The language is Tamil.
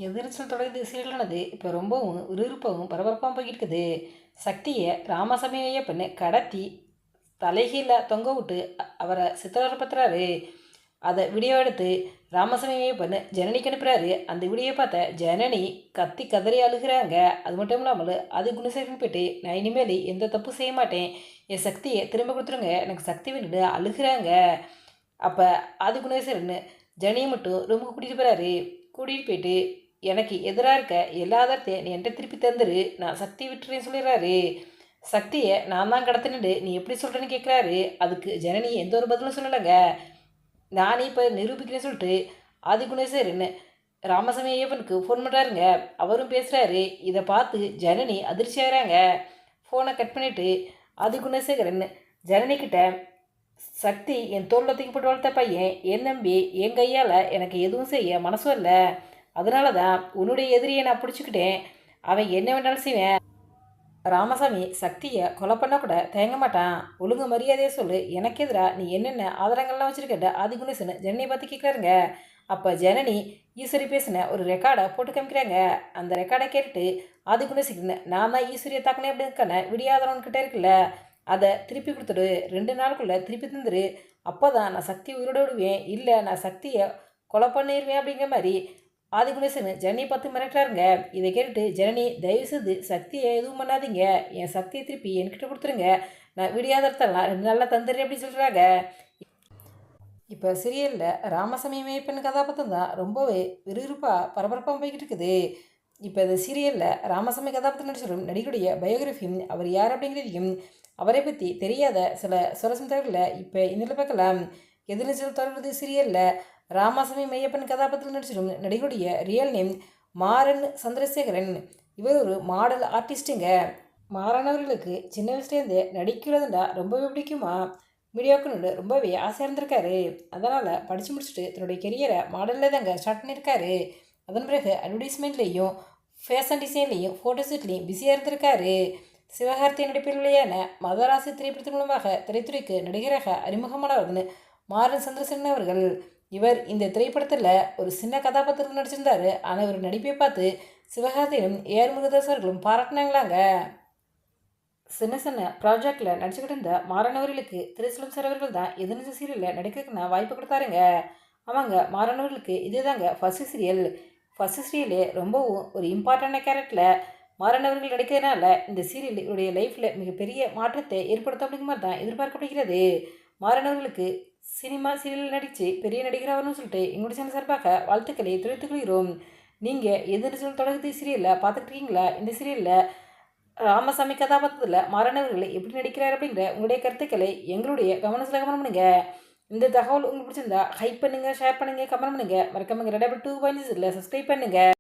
எதிர்நீச்சல் தொடர் சீரியலானது இப்போ ரொம்பவும் விறுவிறுப்பாகவும் பரபரப்பாகவும் போய்கிட்டு இருக்குது. சக்தியை ராமசாமி ஐயப்பன் கடத்தி தலைகீழ தொங்க விட்டு அவரை சித்திரப்படுத்துறாரு. அதை வீடியோ எடுத்து ராமசாமி ஐயப்பன் ஜனனிக்கு அனுப்புகிறாரு. அந்த வீடியோ பார்த்த ஜனனி கத்தி கதறி அழுகிறாங்க. அது மட்டும் இல்லாமல் அது குணசேகரன் போயிட்டு, நான் இனிமேல் எந்த தப்பு செய்ய மாட்டேன், என் சக்தியை திரும்ப கொடுத்துருங்க, எனக்கு சக்தி வேணுன்னு அழுகிறாங்க. அப்போ ஆதி குணேஸ்வரன் ஜனனியை மட்டும் ரூமுக்கு கூட்டிகிட்டு போகிறாரு. கூட்டிகிட்டு போயிட்டு, எனக்கு எதிராக இருக்க எல்லா ஆதாரத்தையும் நீ என்கிட்ட திருப்பி தந்துரு, நான் சக்தியை விட்டுறேன்னு சொல்லிடுறாரு. சக்தியை நான் தான் கடத்தினு நீ எப்படி சொல்கிறேன்னு கேட்குறாரு. அதுக்கு ஜனனி எந்த ஒரு பதிலும் சொல்லலைங்க. நானே இப்போ நிரூபிக்கிறேன்னு சொல்லிட்டு ஆதி குணேஸ்வரன் ராமசாமி ஐயப்பனுக்கு ஃபோன் பண்ணுறாருங்க. அவரும் பேசுகிறாரு. இதை பார்த்து ஜனனி அதிர்ச்சி ஆகிறாங்க. ஃபோனை கட் பண்ணிவிட்டு ஆதி குணேசேகரன் ஜனனிக்கிட்ட, சக்தி என் தோளில் தூக்கி போட்டு வளர்த்த பையன், என் நம்பி என் கையால் எனக்கு எதுவும் செய்ய மனசும் இல்லை, அதனால தான் உன்னுடைய எதிரியை நான் பிடிச்சிக்கிட்டேன், அவன் என்ன வேண்டாலும் செய்வேன், ராமசாமி சக்தியை கொலை பண்ண கூட தயங்க மாட்டான், ஒழுங்கு மரியாதையை சொல்லு, எனக்கு எதிராக நீ என்னென்ன ஆதாரங்கள்லாம் வச்சுருக்க ஆதி குணேசன் ஜனனியை பார்த்து கேட்குறாருங்க. அப்போ ஜனனி ஈஸ்வரி பேசின ஒரு ரெக்கார்டை போட்டு காமிக்கிறாங்க. அந்த ரெக்கார்டை கேட்டுட்டு ஆதி குணேசன், நான் தான் ஈஸ்வரியை தாக்கினேன் அப்படின்னு விடியாதவன்கிட்ட இருக்குல்ல, அதை திருப்பி கொடுத்துடு, 2 நாளுக்குள்ளே திருப்பி தந்துரு, அப்போ தான் நான் சக்தியை உயிரோடு விடுவேன், இல்லை நான் சக்தியை கொலை பண்ணிடுவேன் அப்படிங்கிற மாதிரி ஆதி குணேசன் ஜனனியை பார்த்து மிரட்டுறாருங்க. இதை கேட்டுட்டு ஜனனி, தயவுசெய்து சக்தியை எதுவும் பண்ணாதீங்க, என் சக்தியை திருப்பி என்கிட்ட கொடுத்துருங்க, நான் விடியாதத்தெல்லாம் 2 நாளில் தந்துடுறேன் அப்படின்னு சொல்கிறாங்க. இப்போ சீரியலில் ராமசாமி மேய்ப்பன் கதாபாத்திரம் தான் ரொம்பவே விறுவிறுப்பாக பரபரப்பாக போய்கிட்டு இருக்குது. இப்போ இந்த சீரியலில் ராமசாமி கதாபாத்திரம் நடிச்சிடும் நடிகருடைய பயோகிராஃபி, அவர் யார் அப்படிங்கிறதையும் அவரை பற்றி தெரியாத சில சுரசந்தர்களை இப்போ இன்னில் பார்க்கலாம். எதிர்நீச்சல் தொடர்பு சீரியலில் ராமசாமி மையப்பன் கதாபாத்திரம் நடிச்சிடும் நடிகருடைய ரியல் நேம் மாறன் சந்திரசேகரன். இவர் ஒரு மாடல் ஆர்டிஸ்ட்டுங்க. மாறனவர்களுக்கு சின்ன வயசுலேருந்தே நடிக்கிறதுண்டா ரொம்பவே பிடிக்குமா, மீடியாவுக்குன்னு ரொம்பவே ஆசையாக இருந்திருக்காரு. அதனால் படித்து முடிச்சுட்டு தன்னுடைய கெரியரை மாடலில் தாங்க ஸ்டார்ட் பண்ணியிருக்காரு. அதன் பிறகு அட்வர்டைஸ்மெண்ட்லேயும் ஃபேஷன் டிசைன்லேயும் ஃபோட்டோஷூட்லேயும் பிஸியாக இருந்திருக்காரு. சிவகார்த்தி நடிப்பில் வெளியான மதராசி திரைப்படத்தின் மூலமாக திரைத்துறைக்கு நடிகராக அறிமுகமானவர்னு மாறன் சந்திரசேகரன் அவர்கள். இவர் இந்த திரைப்படத்தில் ஒரு சின்ன கதாபாத்திரம் நடிச்சிருந்தார். ஆனால் இவர் நடிப்பை பார்த்து சிவகார்த்தியும் ஏஆர் முருகதாஸ் அவர்களும் பாராட்டினாங்களாங்க. சின்ன சின்ன ப்ராஜெக்டில் நடிச்சுக்கிட்டு இருந்த மாறனவர்களுக்கு திருச்செல்வம் சார் அவர்கள் தான் எதிர்நீச்சல் சீரியலில் நடிக்கிறதுக்கு நான் வாய்ப்பு கொடுத்தாருங்க. ஆமாங்க, மாறனவர்களுக்கு இதே தாங்க ஃபஸ்ட்டு சீரியல். ஃபஸ்ட்டு சீரியலே ரொம்பவும் ஒரு இம்பார்ட்டண்டான கேரக்டரில் மாறனவர்கள் நடிக்கிறதுனால இந்த சீரியல் இவருடைய லைஃப்பில் மிகப்பெரிய மாற்றத்தை ஏற்படுத்தும் அப்படிங்கிற மாதிரி தான் எதிர்பார்க்கப்படுகிறது. மாறனவர்களுக்கு சினிமா சீரியல் நடித்து பெரிய நடிகராகணும்னு சொல்லிட்டு எங்களுடைய சேனல் சார்பாக வாழ்த்துக்களை தெரிவித்துக் கொள்கிறோம். நீங்கள் எதிர்நீச்சல் தொடர்ந்து சீரியலில் பார்த்துக்கிட்டீங்களா? இந்த சீரியலில் ராமசாமி கதாபாத்திரத்தில் மாறனவர்களை எப்படி நடிக்கிறார் அப்படிங்கிற உங்களுடைய கருத்துக்களை எங்களுடைய கவனத்தில் கவனம் பண்ணுங்க. இந்த தகவல் உங்களுக்கு பிடிச்சிருந்தா ஹைப் பண்ணுங்கள், ஷேர் பண்ணுங்கள், கமெண்ட் பண்ணுங்கள். மறக்காம ரெடாபிள் 2.0 சப்ஸ்கிரைப் பண்ணுங்கள்.